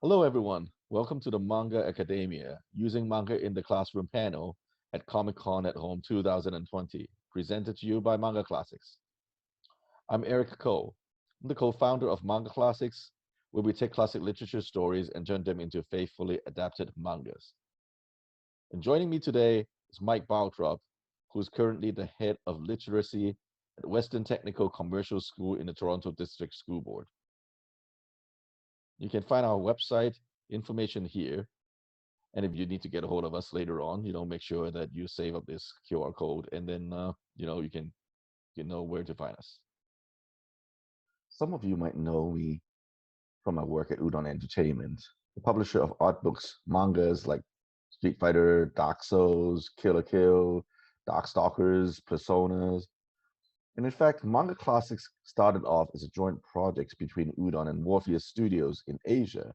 Hello, everyone. Welcome to the Manga Academia, using manga in the classroom panel at Comic Con at Home 2020, presented to you by Manga Classics. I'm Erik Ko. I'm the co-founder of Manga Classics, where we take classic literature stories and turn them into faithfully adapted mangas. And joining me today is Mike Barltrop, who is currently the head of literacy at Western Technical Commercial School in the Toronto District School Board. You can find our website information here. And if you need to get a hold of us later on, make sure that you save up this QR code, and then you know where to find us. Some of you might know me from my work at Udon Entertainment, the publisher of art books, mangas like Street Fighter, Dark Souls, Kill la Kill, Darkstalkers, Personas. And in fact, Manga Classics started off as a joint project between Udon and Morpheus Studios in Asia,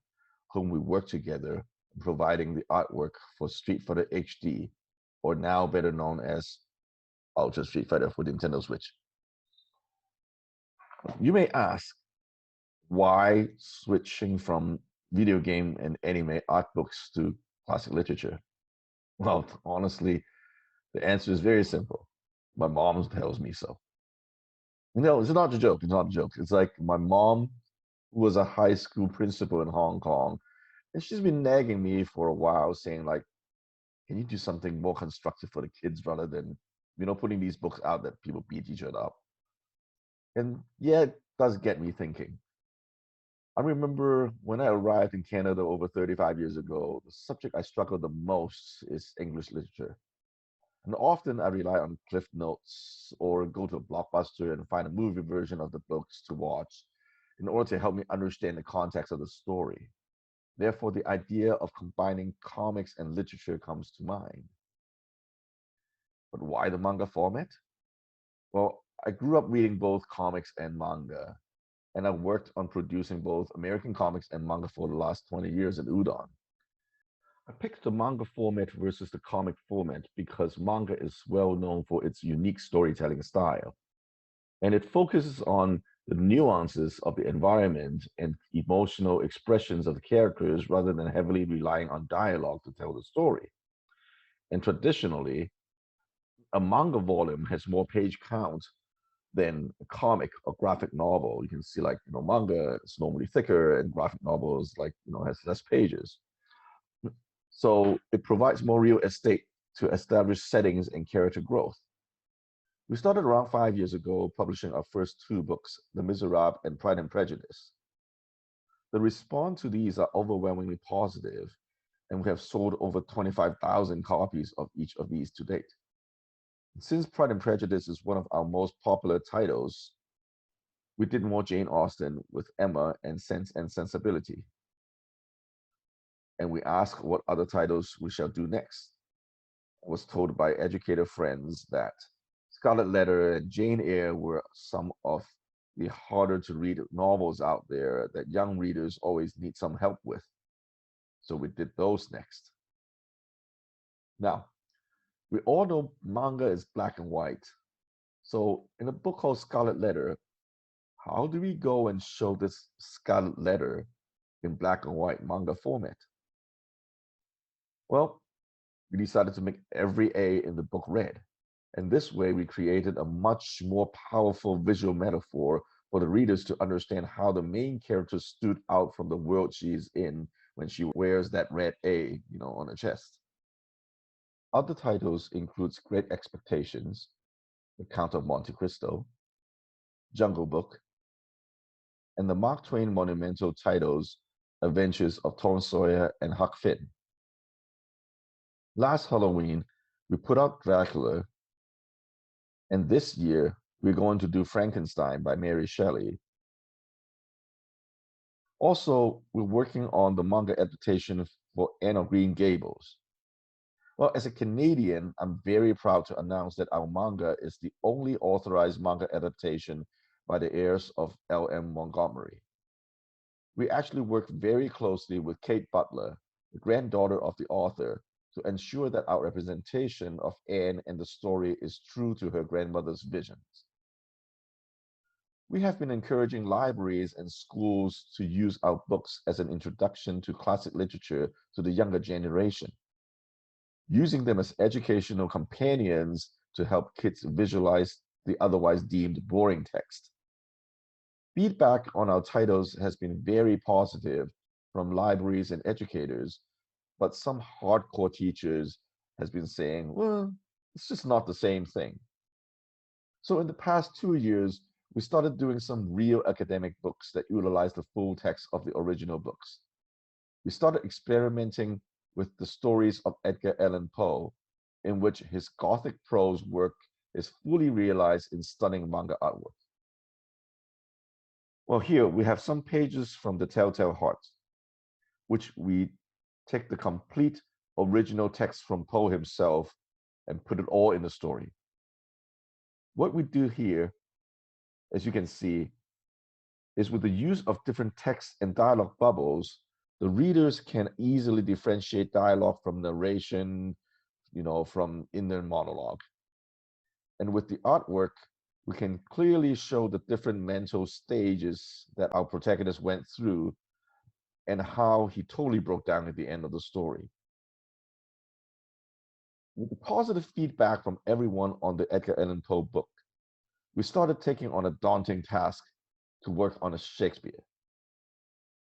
whom we worked together providing the artwork for Street Fighter HD, or now better known as Ultra Street Fighter for Nintendo Switch. You may ask, why switching from video game and anime art books to classic literature? Well, honestly, the answer is very simple. My mom tells me so. No, it's not a joke. It's not a joke. It's like my mom was a high school principal in Hong Kong, and she's been nagging me for a while, saying like, can you do something more constructive for the kids rather than, putting these books out that people beat each other up? And yeah, it does get me thinking. I remember when I arrived in Canada over 35 years ago, the subject I struggled the most is English literature. And often I rely on Cliff Notes or go to a blockbuster and find a movie version of the books to watch in order to help me understand the context of the story. Therefore, the idea of combining comics and literature comes to mind. But why the manga format? Well, I grew up reading both comics and manga, and I worked on producing both American comics and manga for the last 20 years at Udon. I picked the manga format versus the comic format because manga is well known for its unique storytelling style, and it focuses on the nuances of the environment and emotional expressions of the characters rather than heavily relying on dialogue to tell the story. And traditionally, a manga volume has more page count than a comic or graphic novel. You can see like, manga is normally thicker and graphic novels like, has less pages. So it provides more real estate to establish settings and character growth. We started around 5 years ago publishing our first two books, The Miserable and Pride and Prejudice. The response to these are overwhelmingly positive, and we have sold over 25,000 copies of each of these to date. Since Pride and Prejudice is one of our most popular titles, we did more Jane Austen with Emma and Sense and Sensibility. And we asked what other titles we shall do next. I was told by educator friends that Scarlet Letter and Jane Eyre were some of the harder to read novels out there that young readers always need some help with. So we did those next. Now, we all know manga is black and white. So in a book called Scarlet Letter, how do we go and show this Scarlet Letter in black and white manga format? Well, we decided to make every A in the book red. And this way, we created a much more powerful visual metaphor for the readers to understand how the main character stood out from the world she is in when she wears that red A, on her chest. Other titles includes Great Expectations, The Count of Monte Cristo, Jungle Book, and the Mark Twain monumental titles Adventures of Tom Sawyer and Huck Finn. Last Halloween, we put out Dracula, and this year we're going to do Frankenstein by Mary Shelley. Also, we're working on the manga adaptation for Anne of Green Gables. Well, as a Canadian, I'm very proud to announce that our manga is the only authorized manga adaptation by the heirs of L.M. Montgomery. We actually worked very closely with Kate Butler, the granddaughter of the author, to ensure that our representation of Anne and the story is true to her grandmother's visions. We have been encouraging libraries and schools to use our books as an introduction to classic literature to the younger generation, using them as educational companions to help kids visualize the otherwise deemed boring text. Feedback on our titles has been very positive from libraries and educators, but some hardcore teachers has been saying, well, it's just not the same thing. So in the past 2 years, we started doing some real academic books that utilize the full text of the original books. We started experimenting with the stories of Edgar Allan Poe, in which his Gothic prose work is fully realized in stunning manga artwork. Well, here we have some pages from The Telltale Heart, which we take the complete original text from Poe himself and put it all in the story. What we do here, as you can see, is with the use of different text and dialogue bubbles, the readers can easily differentiate dialogue from narration, from inner monologue. And with the artwork, we can clearly show the different mental stages that our protagonist went through and how he totally broke down at the end of the story. With the positive feedback from everyone on the Edgar Allan Poe book, we started taking on a daunting task to work on a Shakespeare.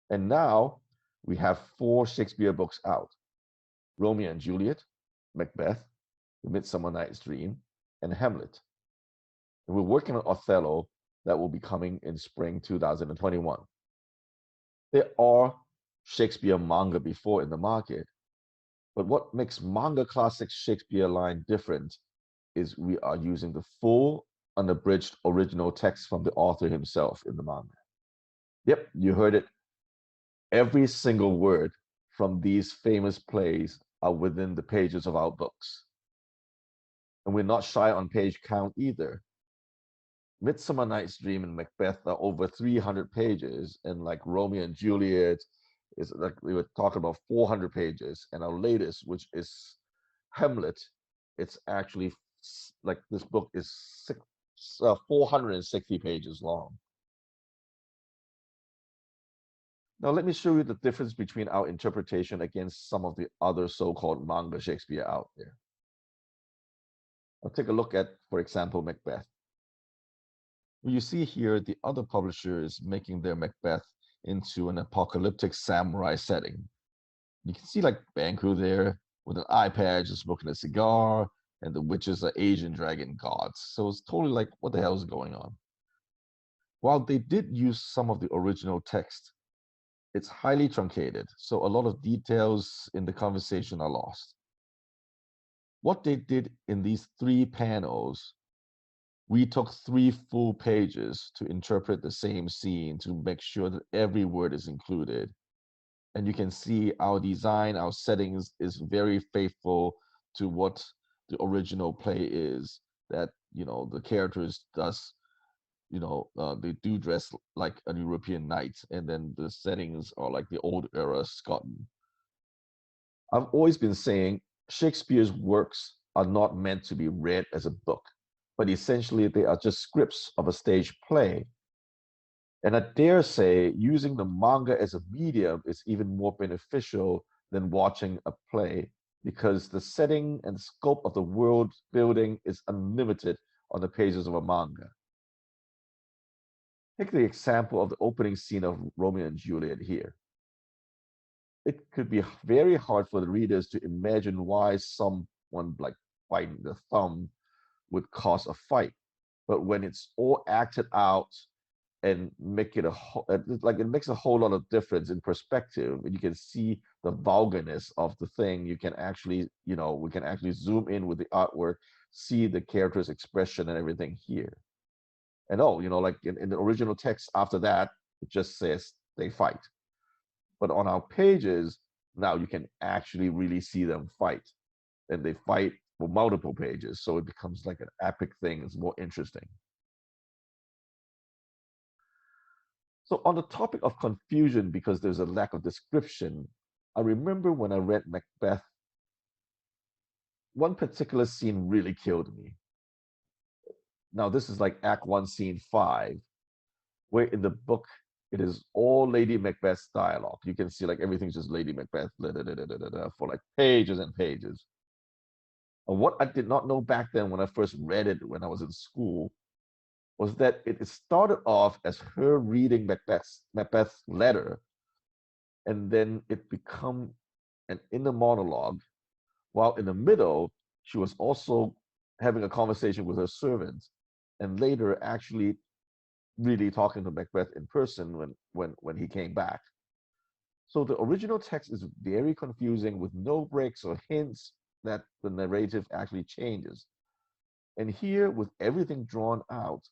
And now we have 4 Shakespeare books out: Romeo and Juliet, Macbeth, The Midsummer Night's Dream, and Hamlet. And we're working on Othello that will be coming in spring 2021. There are Shakespeare manga before in the market, but what makes Manga Classics Shakespeare line different is we are using the full, unabridged original text from the author himself in the manga. Yep, you heard it. Every single word from these famous plays are within the pages of our books. And we're not shy on page count either. Midsummer Night's Dream and Macbeth are over 300 pages, and like Romeo and Juliet is like we were talking about 400 pages, and our latest, which is Hamlet, it's actually like this book is 460 pages long. Now let me show you the difference between our interpretation against some of the other so-called manga Shakespeare out there. I'll take a look at, for example, Macbeth. You see here, the other publisher is making their Macbeth into an apocalyptic samurai setting. You can see like Banku there with an eye patch, smoking a cigar, and the witches are Asian dragon gods. So it's totally like, what the hell is going on? While they did use some of the original text, it's highly truncated, so a lot of details in the conversation are lost. What they did in these 3 panels, we took 3 full pages to interpret the same scene to make sure that every word is included. And you can see our design, our settings is very faithful to what the original play is, that, the characters does, they do dress like a European knight, and then the settings are like the old era Scotland. I've always been saying Shakespeare's works are not meant to be read as a book, but essentially they are just scripts of a stage play. And I dare say using the manga as a medium is even more beneficial than watching a play, because the setting and scope of the world building is unlimited on the pages of a manga. Take the example of the opening scene of Romeo and Juliet here. It could be very hard for the readers to imagine why someone like biting the thumb would cause a fight. But when it's all acted out and make it it makes a whole lot of difference in perspective, and you can see the vulgarness of the thing. You can actually, we can actually zoom in with the artwork, see the character's expression and everything here. And like in the original text after that, it just says they fight. But on our pages, now you can actually really see them fight. And they fight for multiple pages. So it becomes like an epic thing. It's more interesting. So on the topic of confusion, because there's a lack of description, I remember when I read Macbeth, one particular scene really killed me. Now this is like Act 1, Scene 5. where in the book it is all Lady Macbeth's dialogue. You can see like everything's just Lady Macbeth for like pages and pages. And what I did not know back then when I first read it when I was in school was that it started off as her reading Macbeth's letter, and then it become an inner monologue, while in the middle she was also having a conversation with her servant, and later actually really talking to Macbeth in person when he came back. So the original text is very confusing with no breaks or hints that the narrative actually changes. And here, with everything drawn out,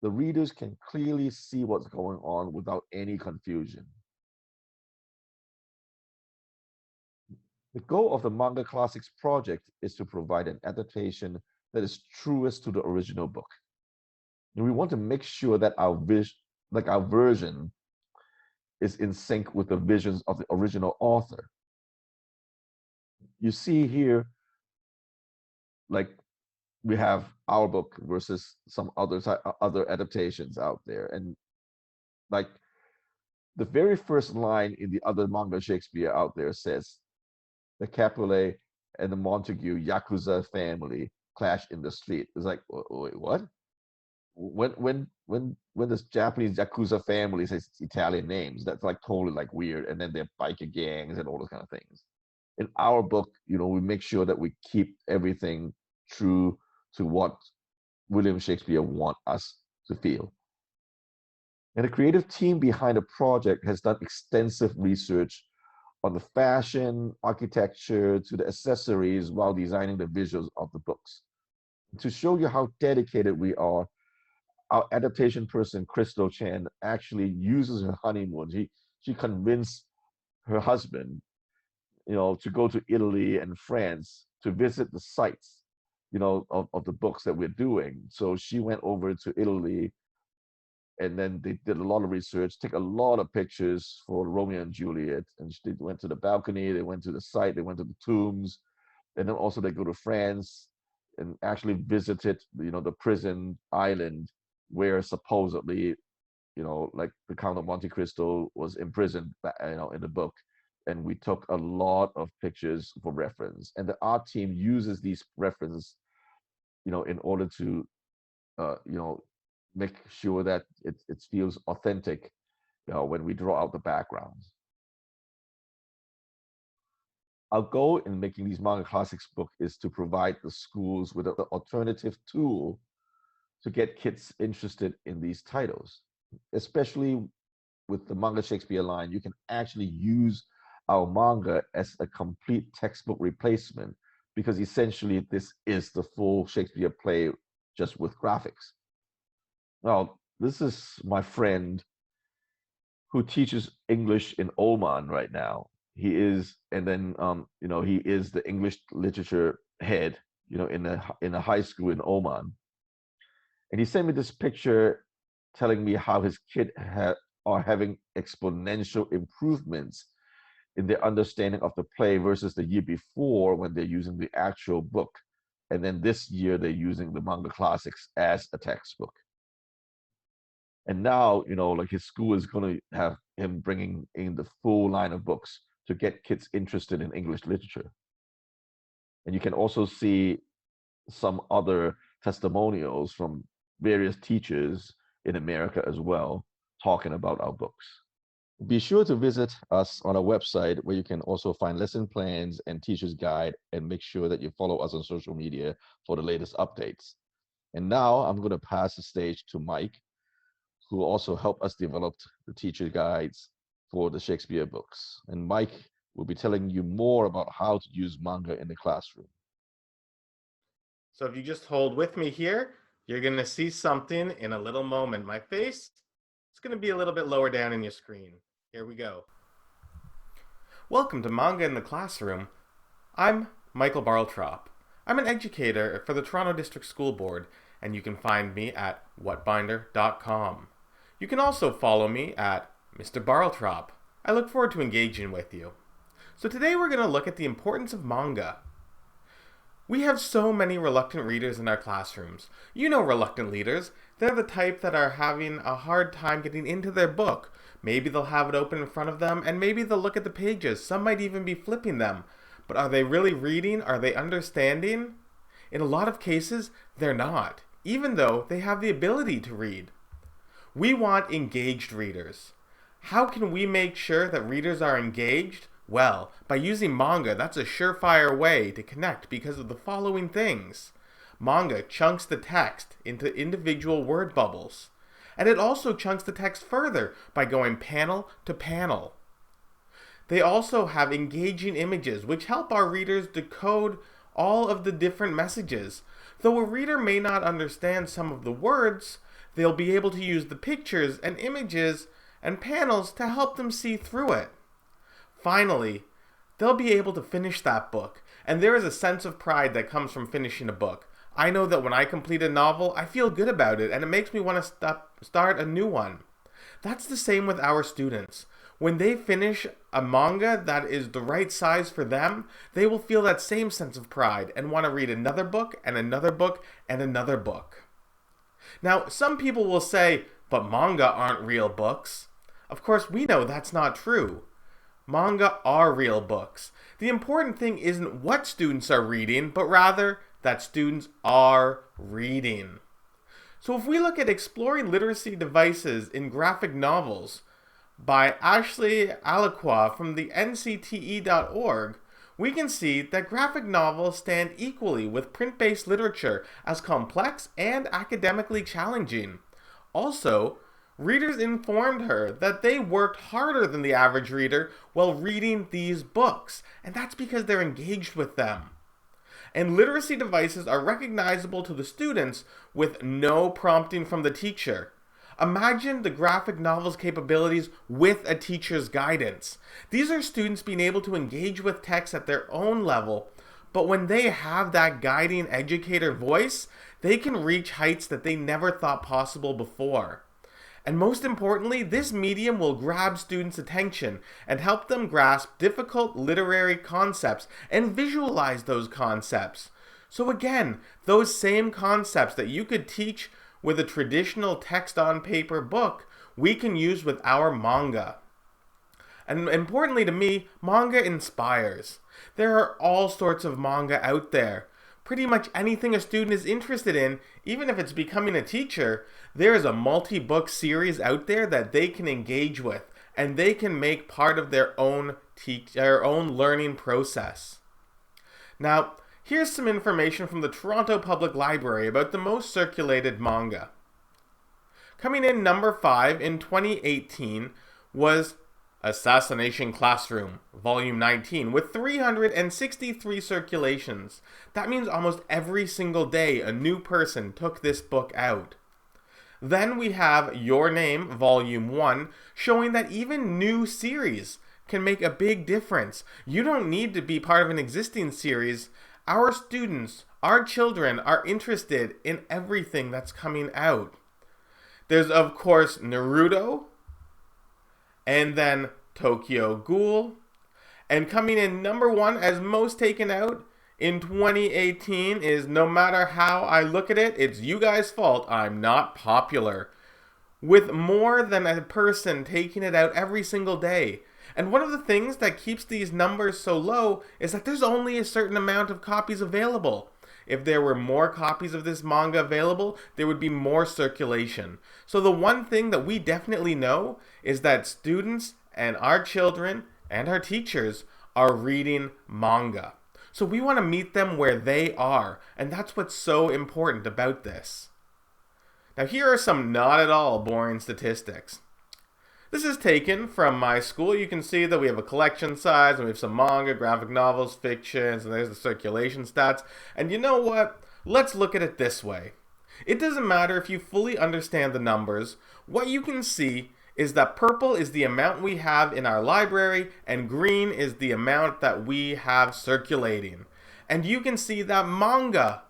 the readers can clearly see what's going on without any confusion. The goal of the Manga Classics project is to provide an adaptation that is truest to the original book. And we want to make sure that our version is in sync with the visions of the original author. You see here, like we have our book versus some other adaptations out there, and like the very first line in the other manga Shakespeare out there says, "The Capulet and the Montague Yakuza family clash in the street." It's like, wait, what? When this Japanese Yakuza family says Italian names, that's like totally like weird. And then they're biker gangs and all those kind of things. In our book, we make sure that we keep everything true to what William Shakespeare want us to feel. And the creative team behind the project has done extensive research on the fashion, architecture, to the accessories while designing the visuals of the books. To show you how dedicated we are, our adaptation person, Crystal Chan, actually uses her honeymoon. She convinced her husband, to go to Italy and France to visit the sites, of the books that we're doing. So she went over to Italy, and then they did a lot of research, take a lot of pictures for Romeo and Juliet. And they went to the balcony, they went to the site, they went to the tombs, and then also they go to France and actually visited, the prison island where supposedly, like the Count of Monte Cristo was imprisoned, in the book. And we took a lot of pictures for reference. And the art team uses these references, in order to, make sure that it feels authentic, when we draw out the backgrounds. Our goal in making these Manga Classics book is to provide the schools with an alternative tool to get kids interested in these titles. Especially with the Manga Shakespeare line, you can actually use our manga as a complete textbook replacement, because essentially this is the full Shakespeare play just with graphics. Now, this is my friend who teaches English in Oman right now. He is, and then he is the English literature head, in a high school in Oman. And he sent me this picture telling me how his kid are having exponential improvements in their understanding of the play versus the year before when they're using the actual book. And then this year they're using the Manga Classics as a textbook. And now, like his school is going to have him bringing in the full line of books to get kids interested in English literature. And you can also see some other testimonials from various teachers in America as well, talking about our books. Be sure to visit us on our website, where you can also find lesson plans and teacher's guide, and make sure that you follow us on social media for the latest updates. And now I'm going to pass the stage to Mike, who also helped us develop the teacher guides for the Shakespeare books. And Mike will be telling you more about how to use manga in the classroom. So if you just hold with me here, you're going to see something in a little moment. My face is going to be a little bit lower down in your screen. Here we go. Welcome to Manga in the Classroom. I'm Michael Barltrop. I'm an educator for the Toronto District School Board, and you can find me at whatbinder.com. You can also follow me at Mr. Barltrop. I look forward to engaging with you. So today we're going to look at the importance of manga. We have so many reluctant readers in our classrooms. You know reluctant readers. They're the type that are having a hard time getting into their book. Maybe they'll have it open in front of them, and maybe they'll look at the pages. Some might even be flipping them. But are they really reading? Are they understanding? In a lot of cases, they're not, even though they have the ability to read. We want engaged readers. How can we make sure that readers are engaged? Well, by using manga, that's a surefire way to connect because of the following things. Manga chunks the text into individual word bubbles. And it also chunks the text further by going panel to panel. They also have engaging images which help our readers decode all of the different messages. Though a reader may not understand some of the words, they'll be able to use the pictures and images and panels to help them see through it. Finally, they'll be able to finish that book, and there is a sense of pride that comes from finishing a book. I know that when I complete a novel, I feel good about it, and it makes me want to start a new one. That's the same with our students. When they finish a manga that is the right size for them, they will feel that same sense of pride and want to read another book and another book and another book. Now, some people will say, but manga aren't real books. Of course, we know that's not true. Manga are real books. The important thing isn't what students are reading, but rather that students are reading. So if we look at Exploring Literacy Devices in Graphic Novels by Ashley Aliqua from the ncte.org, we can see that graphic novels stand equally with print-based literature as complex and academically challenging. Also, readers informed her that they worked harder than the average reader while reading these books, and that's because they're engaged with them. And literacy devices are recognizable to the students with no prompting from the teacher. Imagine the graphic novel's capabilities with a teacher's guidance. These are students being able to engage with text at their own level, but when they have that guiding educator voice, they can reach heights that they never thought possible before. And most importantly, this medium will grab students' attention and help them grasp difficult literary concepts and visualize those concepts. So again, those same concepts that you could teach with a traditional text-on-paper book, we can use with our manga. And importantly to me, manga inspires. There are all sorts of manga out there. Pretty much anything a student is interested in, even if it's becoming a teacher, there is a multi-book series out there that they can engage with, and they can make part of their own learning process. Now, here's some information from the Toronto Public Library about the most circulated manga. Coming in number 5 in 2018 was Assassination Classroom, Volume 19, with 363 circulations. That means almost every single day a new person took this book out. Then we have Your Name, Volume 1, showing that even new series can make a big difference. You don't need to be part of an existing series. Our students, our children, are interested in everything that's coming out. There's, of course, Naruto, and then Tokyo Ghoul. And coming in number 1 as most taken out in 2018 is No Matter How I Look at It, It's You Guys' Fault I'm Not Popular. With more than a person taking it out every single day. And one of the things that keeps these numbers so low is that there's only a certain amount of copies available. If there were more copies of this manga available, there would be more circulation. So the one thing that we definitely know is that students and our children and our teachers are reading manga. So we want to meet them where they are, and that's what's so important about this. Now here are some not at all boring statistics. This is taken from my school. You can see that we have a collection size, and we have some manga, graphic novels, fictions, and there's the circulation stats. And you know what? Let's look at it this way. It doesn't matter if you fully understand the numbers. What you can see is that purple is the amount we have in our library, and green is the amount that we have circulating. And you can see that manga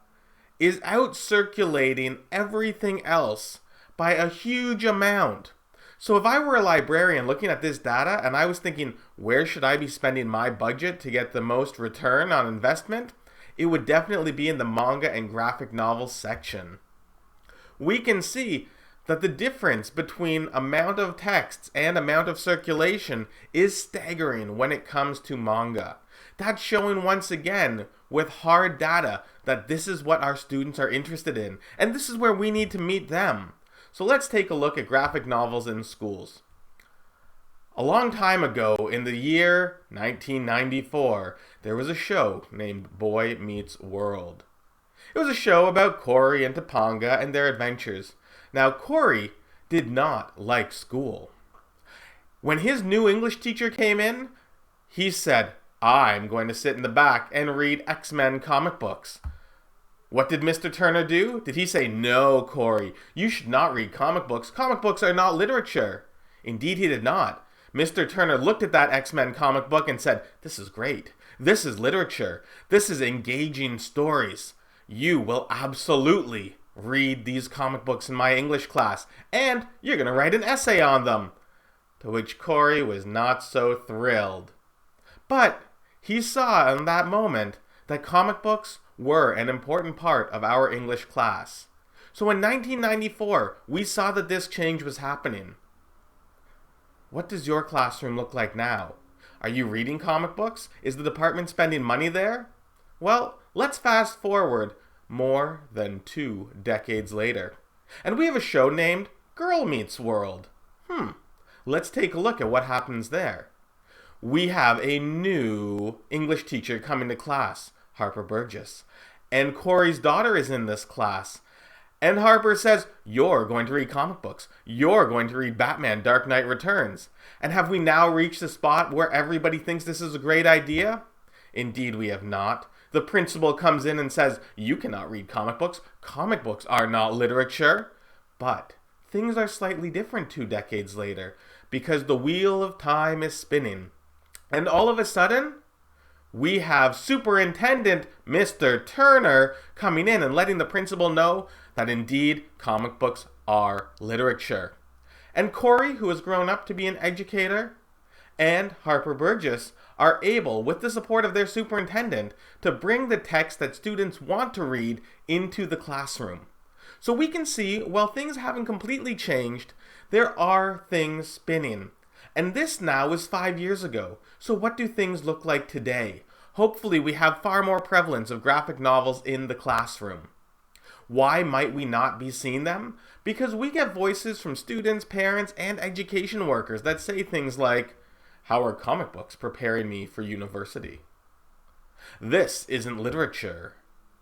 is out circulating everything else by a huge amount. So if I were a librarian looking at this data and I was thinking, where should I be spending my budget to get the most return on investment? it would definitely be in the manga and graphic novel section. We can see that the difference between amount of texts and amount of circulation is staggering when it comes to manga. That's showing once again with hard data that this is what our students are interested in, and this is where we need to meet them. So let's take a look at graphic novels in schools. A long time ago, in the year 1994, there was a show named Boy Meets World. It was a show about Cory and Topanga and their adventures. Now, Cory did not like school. When his new English teacher came in, he said, "I'm going to sit in the back and read X-Men comic books." What did Mr. Turner do? Did he say, "No, Cory, you should not read comic books. Comic books are not literature"? Indeed, he did not. Mr. Turner looked at that X-Men comic book and said, "This is great. This is literature. This is engaging stories. You will absolutely read these comic books in my English class, and you're going to write an essay on them." To which Cory was not so thrilled. But he saw in that moment that comic books were an important part of our English class. So in 1994, we saw that this change was happening. What does your classroom look like now? Are you reading comic books? Is the department spending money there? Well, let's fast forward more than 2 decades later. And we have a show named Girl Meets World. Let's take a look at what happens there. We have a new English teacher coming to class, Harper Burgess. And Cory's daughter is in this class. And Harper says, "You're going to read comic books. You're going to read Batman Dark Knight Returns." And have we now reached the spot where everybody thinks this is a great idea? Indeed, we have not. The principal comes in and says, "You cannot read comic books. Comic books are not literature." But things are slightly different 2 decades later, because the wheel of time is spinning. And all of a sudden, we have Superintendent Mr. Turner coming in and letting the principal know that indeed comic books are literature. And Cory, who has grown up to be an educator, and Harper Burgess are able, with the support of their superintendent, to bring the text that students want to read into the classroom. So we can see, while things haven't completely changed, there are things spinning. And this now is 5 years ago. So what do things look like today? Hopefully we have far more prevalence of graphic novels in the classroom. Why might we not be seeing them? Because we get voices from students, parents, and education workers that say things like, "How are comic books preparing me for university? This isn't literature,"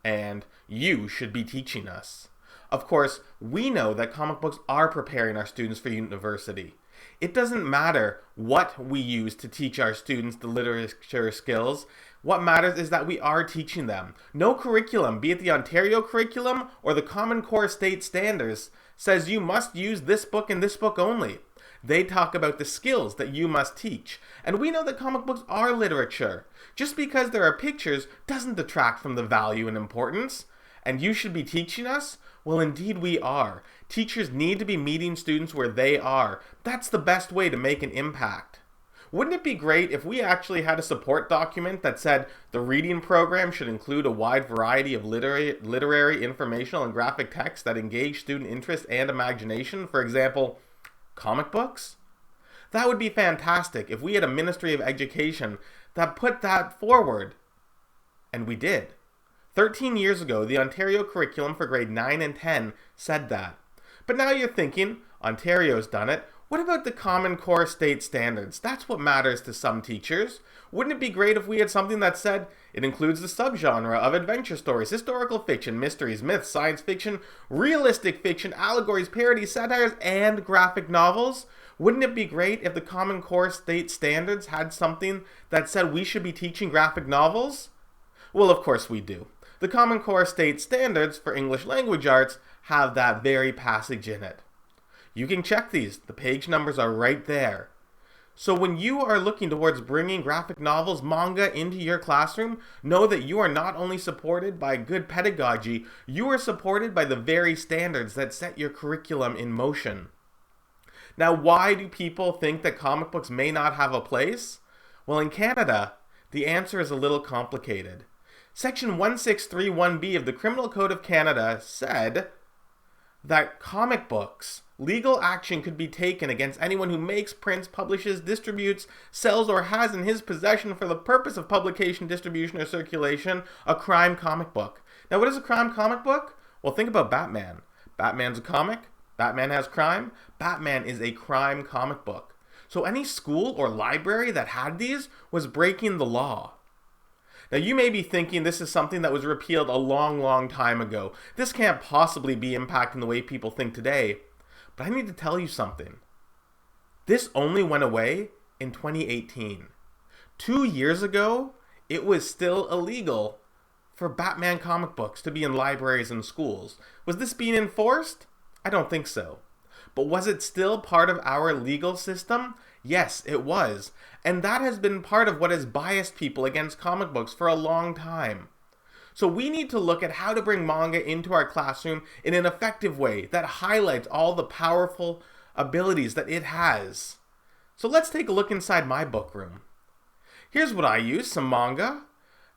and "You should be teaching us." Of course, we know that comic books are preparing our students for university. It doesn't matter what we use to teach our students the literature skills. What matters is that we are teaching them. No curriculum, be it the Ontario curriculum or the Common Core state standards, says you must use this book and this book only. They talk about the skills that you must teach. And we know that comic books are literature. Just because there are pictures doesn't detract from the value and importance. And you should be teaching us? Well, indeed we are. Teachers need to be meeting students where they are. That's the best way to make an impact. Wouldn't it be great if we actually had a support document that said the reading program should include a wide variety of literary, informational, and graphic texts that engage student interest and imagination? For example, comic books? That would be fantastic if we had a Ministry of Education that put that forward. And we did. 13 years ago, the Ontario curriculum for grade 9 and 10 said that. But now you're thinking, Ontario's done it. What about the Common Core state standards? That's what matters to some teachers. Wouldn't it be great if we had something that said it includes the subgenre of adventure stories, historical fiction, mysteries, myths, science fiction, realistic fiction, allegories, parodies, satires, and graphic novels? Wouldn't it be great if the Common Core state standards had something that said we should be teaching graphic novels? Well, of course we do. The Common Core state standards for English language arts have that very passage in it. You can check these. The page numbers are right there. So when you are looking towards bringing graphic novels, manga into your classroom, know that you are not only supported by good pedagogy, you are supported by the very standards that set your curriculum in motion. Now, why do people think that comic books may not have a place? Well, in Canada, the answer is a little complicated. Section 1631B of the Criminal Code of Canada said that comic books, legal action could be taken against anyone who makes, prints, publishes, distributes, sells, or has in his possession for the purpose of publication, distribution, or circulation a crime comic book. Now, what is a crime comic book? Well, think about Batman. Batman's a comic. Batman has crime. Batman is a crime comic book. So any school or library that had these was breaking the law. Now, you may be thinking this is something that was repealed a long, long time ago. This can't possibly be impacting the way people think today. But I need to tell you something. This only went away in 2018. 2 years ago, it was still illegal for Batman comic books to be in libraries and schools. Was this being enforced? I don't think so. But was it still part of our legal system? Yes, it was. And that has been part of what has biased people against comic books for a long time. So we need to look at how to bring manga into our classroom in an effective way that highlights all the powerful abilities that it has. So let's take a look inside my book room. Here's what I use, some manga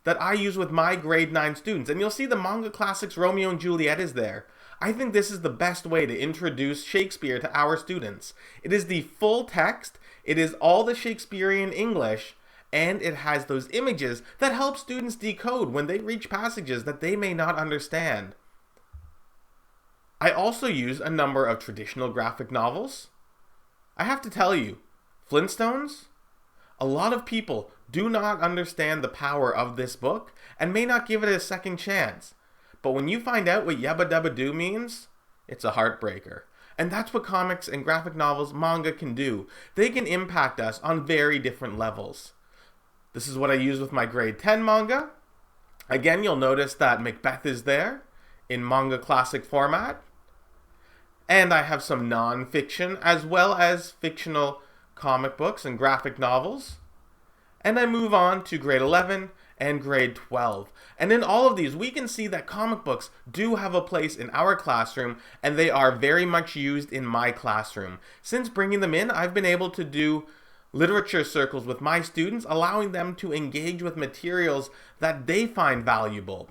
that I use with my grade 9 students. And you'll see the Manga Classics Romeo and Juliet is there. I think this is the best way to introduce Shakespeare to our students. It is the full text, it is all the Shakespearean English, and it has those images that help students decode when they reach passages that they may not understand. I also use a number of traditional graphic novels. I have to tell you, Flintstones, a lot of people do not understand the power of this book and may not give it a second chance. But when you find out what Yabba Dabba Doo means, it's a heartbreaker. And that's what comics and graphic novels, manga can do. They can impact us on very different levels. This is what I use with my grade 10 manga. Again, you'll notice that Macbeth is there in Manga Classic format. And I have some non-fiction as well as fictional comic books and graphic novels. And I move on to grade 11 and grade 12. And in all of these, we can see that comic books do have a place in our classroom, and they are very much used in my classroom. Since bringing them in, I've been able to do literature circles with my students, allowing them to engage with materials that they find valuable.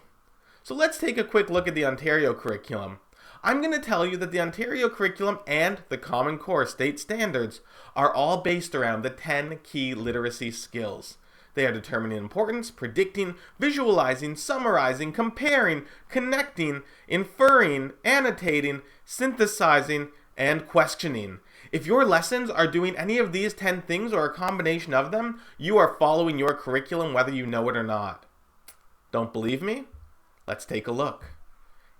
So let's take a quick look at the Ontario curriculum. I'm going to tell you that the Ontario curriculum and the Common Core state standards are all based around the 10 key literacy skills. They are determining importance, predicting, visualizing, summarizing, comparing, connecting, inferring, annotating, synthesizing, and questioning. If your lessons are doing any of these 10 things or a combination of them, you are following your curriculum whether you know it or not. Don't believe me? Let's take a look.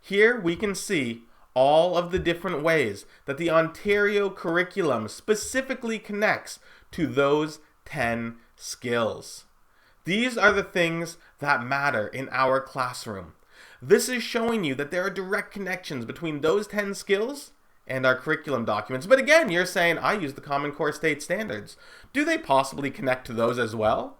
Here we can see all of the different ways that the Ontario curriculum specifically connects to those 10 skills. These are the things that matter in our classroom. This is showing you that there are direct connections between those 10 skills and our curriculum documents. But again, you're saying, I use the Common Core state standards. Do they possibly connect to those as well?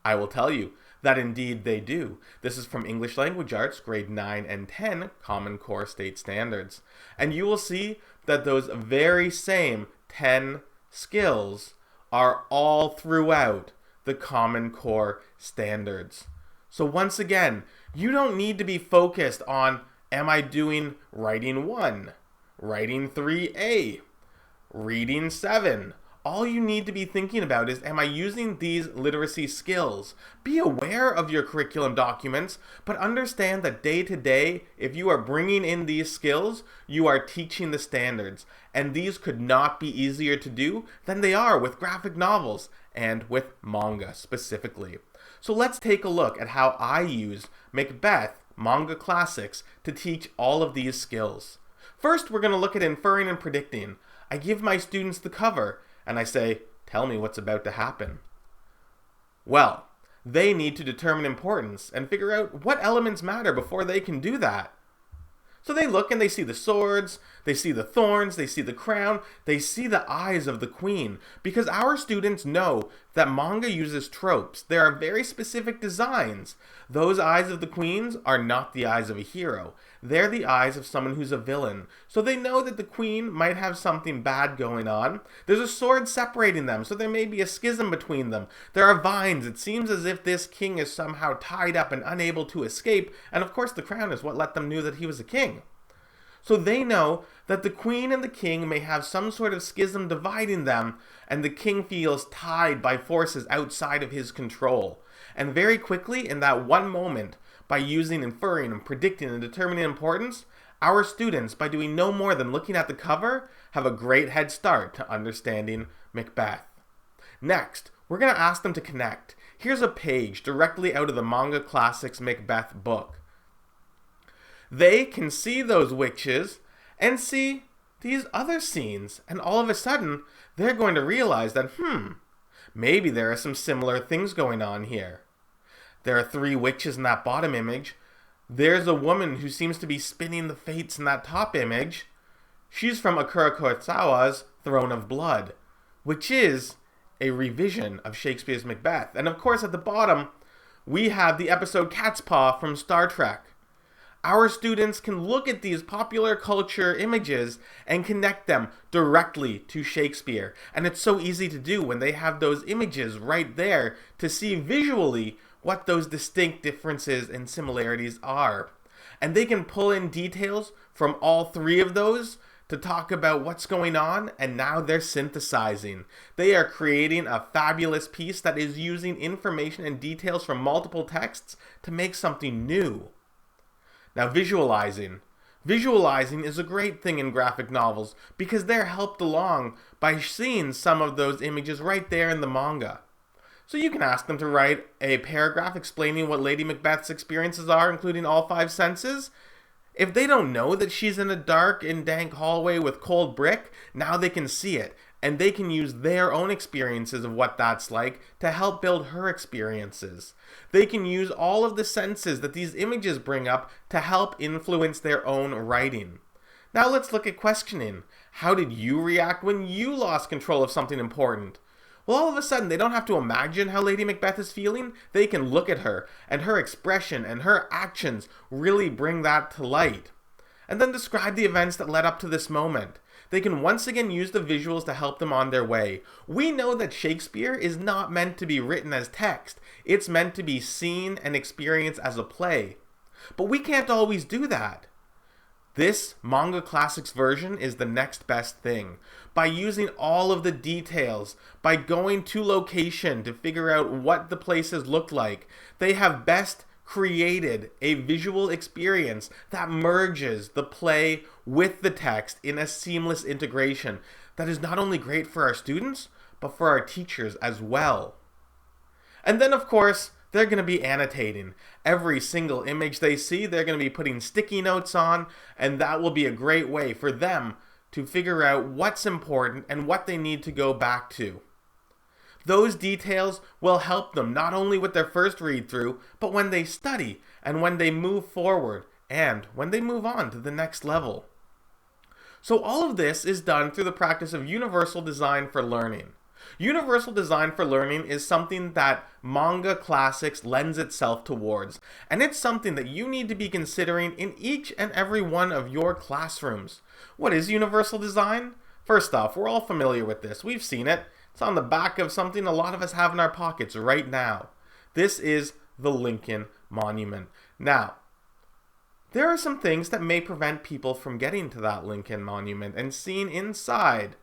I will tell you that indeed they do. This is from English Language Arts, grade 9 and 10, Common Core state standards. And you will see that those very same 10 skills are all throughout the Common Core standards. So once again, you don't need to be focused on, am I doing writing 1, writing 3A, reading 7? All you need to be thinking about is, am I using these literacy skills? Be aware of your curriculum documents, but understand that day to day, if you are bringing in these skills, you are teaching the standards. And these could not be easier to do than they are with graphic novels and with manga specifically. So let's take a look at how I use Macbeth, Manga Classics, to teach all of these skills. First, we're going to look at inferring and predicting. I give my students the cover, and I say, tell me what's about to happen. Well, they need to determine importance and figure out what elements matter before they can do that. So they look and they see the swords, they see the thorns, they see the crown, they see the eyes of the queen. Because our students know that manga uses tropes. There are very specific designs. Those eyes of the queens are not the eyes of a hero. They're the eyes of someone who's a villain. So they know that the queen might have something bad going on. There's a sword separating them, so there may be a schism between them. There are vines. It seems as if this king is somehow tied up and unable to escape. And of course, the crown is what let them know that he was a king. So they know that the queen and the king may have some sort of schism dividing them, and the king feels tied by forces outside of his control. And very quickly, in that one moment, by using inferring and predicting and determining importance, our students, by doing no more than looking at the cover, have a great head start to understanding Macbeth. Next, we're going to ask them to connect. Here's a page directly out of the Manga Classics Macbeth book. They can see those witches and see these other scenes, and all of a sudden, they're going to realize that, maybe there are some similar things going on here. There are 3 witches in that bottom image. There's a woman who seems to be spinning the fates in that top image. She's from Akira Kurosawa's Throne of Blood, which is a revision of Shakespeare's Macbeth. And of course, at the bottom, we have the episode Cat's Paw from Star Trek. Our students can look at these popular culture images and connect them directly to Shakespeare. And it's so easy to do when they have those images right there to see visually what those distinct differences and similarities are. And they can pull in details from all 3 of those to talk about what's going on, and now they're synthesizing. They are creating a fabulous piece that is using information and details from multiple texts to make something new. Now, visualizing. Visualizing is a great thing in graphic novels because they're helped along by seeing some of those images right there in the manga. So you can ask them to write a paragraph explaining what Lady Macbeth's experiences are, including all 5 senses. If they don't know that she's in a dark and dank hallway with cold brick, now they can see it, and they can use their own experiences of what that's like to help build her experiences. They can use all of the senses that these images bring up to help influence their own writing. Now let's look at questioning. How did you react when you lost control of something important? Well, all of a sudden, they don't have to imagine how Lady Macbeth is feeling. They can look at her, and her expression and her actions really bring that to light. And then describe the events that led up to this moment. They can once again use the visuals to help them on their way. We know that Shakespeare is not meant to be written as text. It's meant to be seen and experienced as a play. But we can't always do that. This Manga Classics version is the next best thing. By using all of the details, by going to location to figure out what the places look like, they have best created a visual experience that merges the play with the text in a seamless integration that is not only great for our students, but for our teachers as well. And then, of course, they're going to be annotating. Every single image they see, they're going to be putting sticky notes on, and that will be a great way for them to figure out what's important and what they need to go back to. Those details will help them not only with their first read through, but when they study and when they move forward and when they move on to the next level. So all of this is done through the practice of universal design for learning. Universal design for learning is something that Manga Classics lends itself towards, and it's something that you need to be considering in each and every one of your classrooms. What is universal design? First off, we're all familiar with this. We've seen it. It's on the back of something a lot of us have in our pockets right now. This is the Lincoln Monument. Now, there are some things that may prevent people from getting to that Lincoln Monument and seeing inside.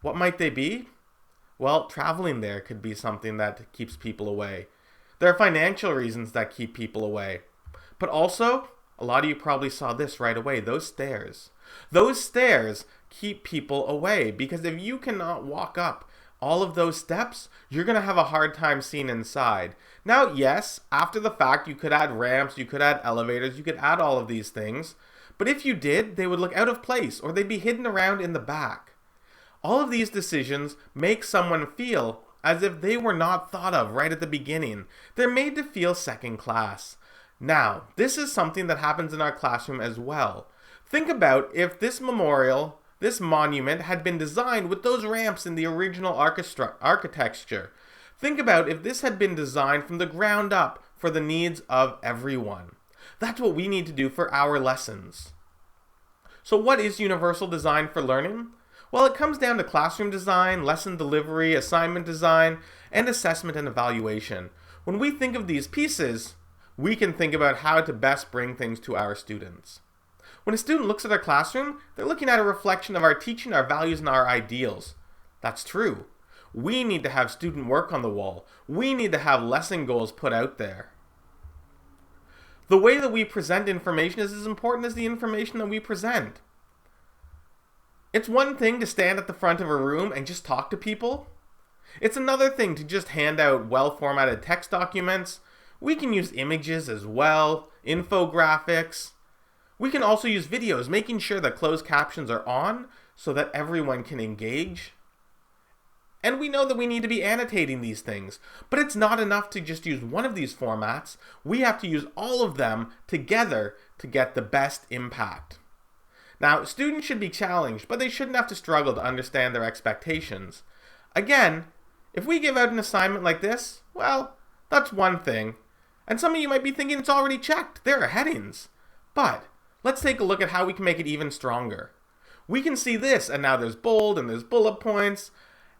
What might they be? Well, traveling there could be something that keeps people away. There are financial reasons that keep people away. But also, a lot of you probably saw this right away, those stairs. Those stairs keep people away because if you cannot walk up all of those steps, you're going to have a hard time seeing inside. Now, yes, after the fact, you could add ramps, you could add elevators, you could add all of these things. But if you did, they would look out of place or they'd be hidden around in the back. All of these decisions make someone feel as if they were not thought of right at the beginning. They're made to feel second class. Now, this is something that happens in our classroom as well. Think about if this memorial, this monument, had been designed with those ramps in the original architecture. Think about if this had been designed from the ground up for the needs of everyone. That's what we need to do for our lessons. So what is universal design for learning? Well, it comes down to classroom design, lesson delivery, assignment design, and assessment and evaluation. When we think of these pieces, we can think about how to best bring things to our students. When a student looks at our classroom, they're looking at a reflection of our teaching, our values, and our ideals. That's true. We need to have student work on the wall. We need to have lesson goals put out there. The way that we present information is as important as the information that we present. It's one thing to stand at the front of a room and just talk to people. It's another thing to just hand out well-formatted text documents. We can use images as well, infographics. We can also use videos, making sure that closed captions are on so that everyone can engage. And we know that we need to be annotating these things, but it's not enough to just use one of these formats. We have to use all of them together to get the best impact. Now, students should be challenged, but they shouldn't have to struggle to understand their expectations. Again, if we give out an assignment like this, well, that's one thing. And some of you might be thinking it's already checked. There are headings. But let's take a look at how we can make it even stronger. We can see this, and now there's bold and there's bullet points,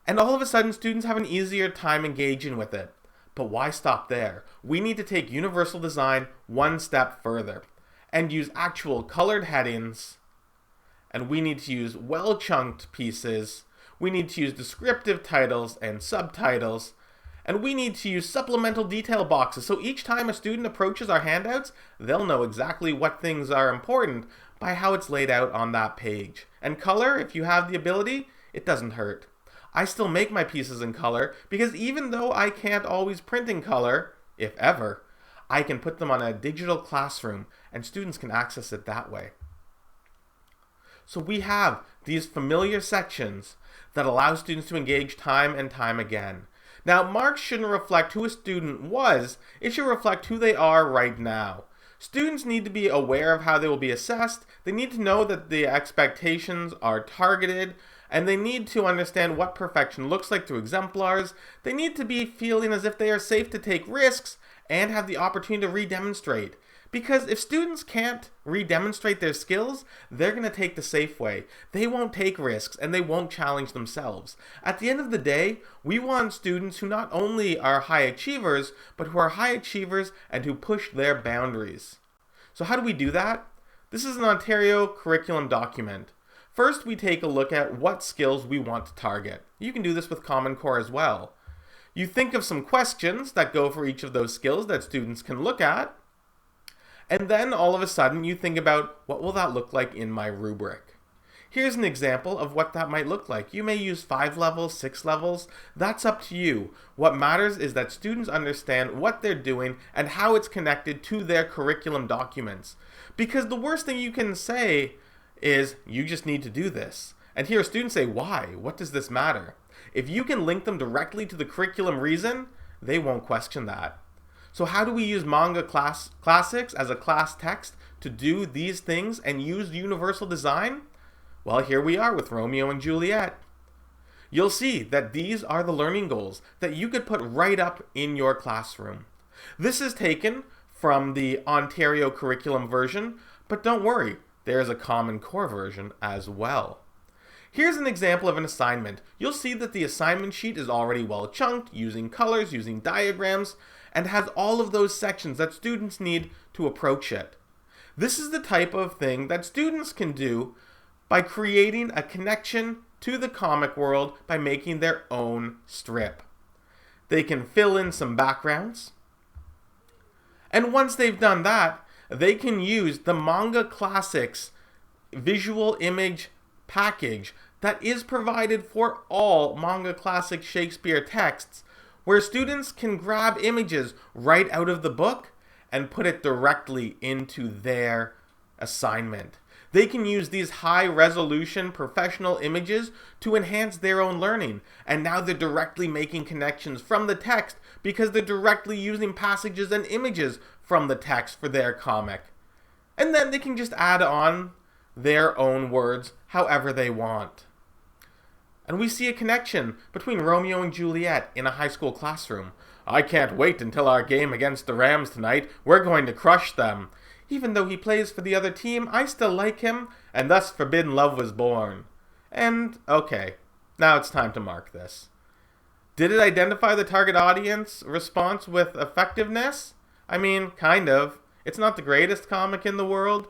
and all of a sudden students have an easier time engaging with it. But why stop there? We need to take universal design one step further and use actual colored headings, and we need to use well-chunked pieces. We need to use descriptive titles and subtitles, and we need to use supplemental detail boxes. So each time a student approaches our handouts, they'll know exactly what things are important by how it's laid out on that page. And color, if you have the ability, it doesn't hurt. I still make my pieces in color because even though I can't always print in color, if ever, I can put them on a digital classroom and students can access it that way. So we have these familiar sections that allow students to engage time and time again. Now, marks shouldn't reflect who a student was, it should reflect who they are right now. Students need to be aware of how they will be assessed, they need to know that the expectations are targeted, and they need to understand what perfection looks like through exemplars. They need to be feeling as if they are safe to take risks and have the opportunity to re-demonstrate. Because if students can't re-demonstrate their skills, they're going to take the safe way. They won't take risks and they won't challenge themselves. At the end of the day, we want students who not only are high achievers, but who are high achievers and who push their boundaries. So how do we do that? This is an Ontario curriculum document. First, we take a look at what skills we want to target. You can do this with Common Core as well. You think of some questions that go for each of those skills that students can look at. And then all of a sudden you think about, what will that look like in my rubric? Here's an example of what that might look like. You may use 5 levels, 6 levels. That's up to you. What matters is that students understand what they're doing and how it's connected to their curriculum documents. Because the worst thing you can say is, you just need to do this. And here students say, why? What does this matter? If you can link them directly to the curriculum reason, they won't question that. So how do we use Manga Classics as a class text to do these things and use universal design? Well, here we are with Romeo and Juliet. You'll see that these are the learning goals that you could put right up in your classroom. This is taken from the Ontario curriculum version, but don't worry, there is a Common Core version as well. Here's an example of an assignment. You'll see that the assignment sheet is already well chunked, using colors, using diagrams, and has all of those sections that students need to approach it. This is the type of thing that students can do by creating a connection to the comic world by making their own strip. They can fill in some backgrounds, and once they've done that, they can use the Manga Classics visual image package that is provided for all Manga Classics Shakespeare texts, where students can grab images right out of the book and put it directly into their assignment. They can use these high-resolution professional images to enhance their own learning, and now they're directly making connections from the text because they're directly using passages and images from the text for their comic. And then they can just add on their own words however they want. And we see a connection between Romeo and Juliet in a high school classroom. I can't wait until our game against the Rams tonight. We're going to crush them. Even though he plays for the other team, I still like him, and thus forbidden love was born. And, okay, now it's time to mark this. Did it identify the target audience response with effectiveness? I mean, kind of. It's not the greatest comic in the world,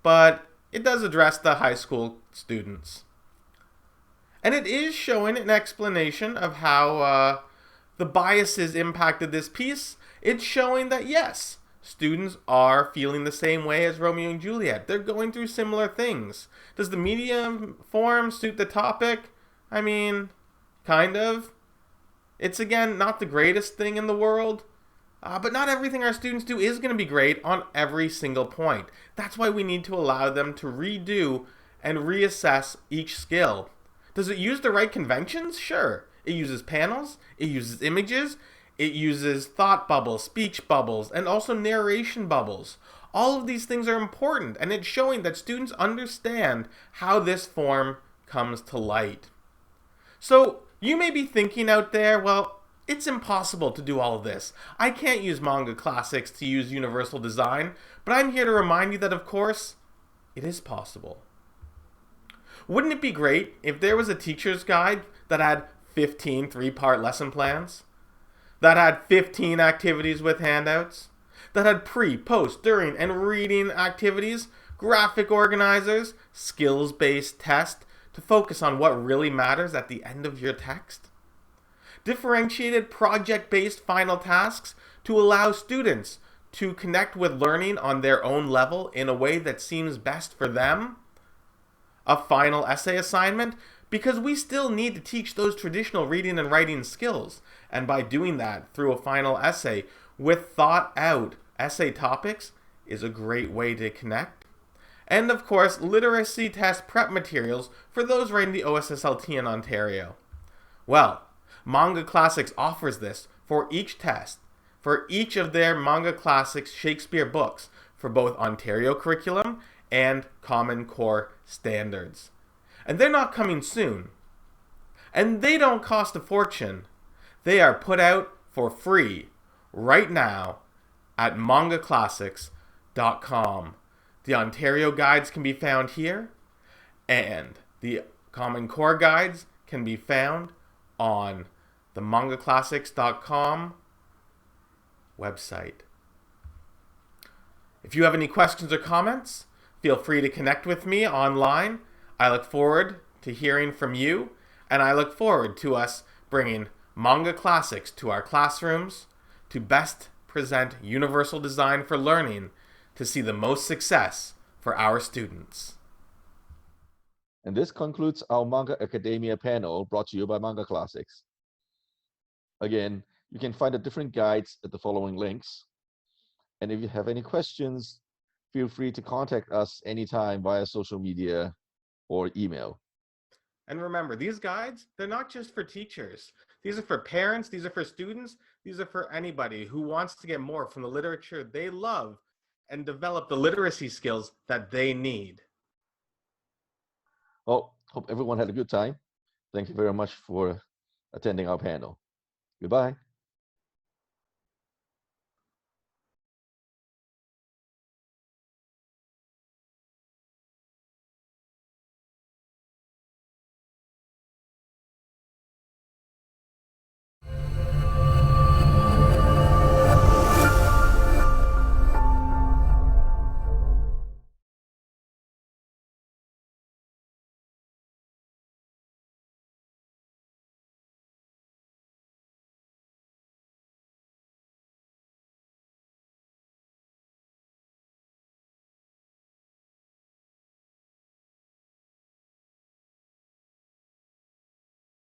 but it does address the high school students. And it is showing an explanation of how the biases impacted this piece. It's showing that, yes, students are feeling the same way as Romeo and Juliet. They're going through similar things. Does the medium form suit the topic? I mean, kind of. It's, again, not the greatest thing in the world, but not everything our students do is going to be great on every single point. That's why we need to allow them to redo and reassess each skill. Does it use the right conventions? Sure. It uses panels, it uses images, it uses thought bubbles, speech bubbles, and also narration bubbles. All of these things are important, and it's showing that students understand how this form comes to light. So, you may be thinking out there, well, it's impossible to do all of this. I can't use Manga Classics to use universal design, but I'm here to remind you that, of course, it is possible. Wouldn't it be great if there was a teacher's guide that had 15 three-part lesson plans? That had 15 activities with handouts? That had pre, post, during, and reading activities, graphic organizers, skills-based tests, to focus on what really matters at the end of your text? Differentiated project-based final tasks to allow students to connect with learning on their own level in a way that seems best for them? A final essay assignment, because we still need to teach those traditional reading and writing skills, and by doing that through a final essay with thought-out essay topics is a great way to connect. And of course, literacy test prep materials for those writing the OSSLT in Ontario. Well, Manga Classics offers this for each test, for each of their Manga Classics Shakespeare books, for both Ontario curriculum and Common Core standards. And they're not coming soon. And they don't cost a fortune. They are put out for free right now at mangaclassics.com. The Ontario guides can be found here, and the Common Core guides can be found on the mangaclassics.com website. If you have any questions or comments, feel free to connect with me online. I look forward to hearing from you, and I look forward to us bringing Manga Classics to our classrooms to best present universal design for learning to see the most success for our students. And this concludes our Manga Academia panel brought to you by Manga Classics. Again, you can find the different guides at the following links. And if you have any questions, feel free to contact us anytime via social media or email. And remember, these guides, they're not just for teachers. These are for parents, these are for students, these are for anybody who wants to get more from the literature they love and develop the literacy skills that they need. Well, hope everyone had a good time. Thank you very much for attending our panel. Goodbye.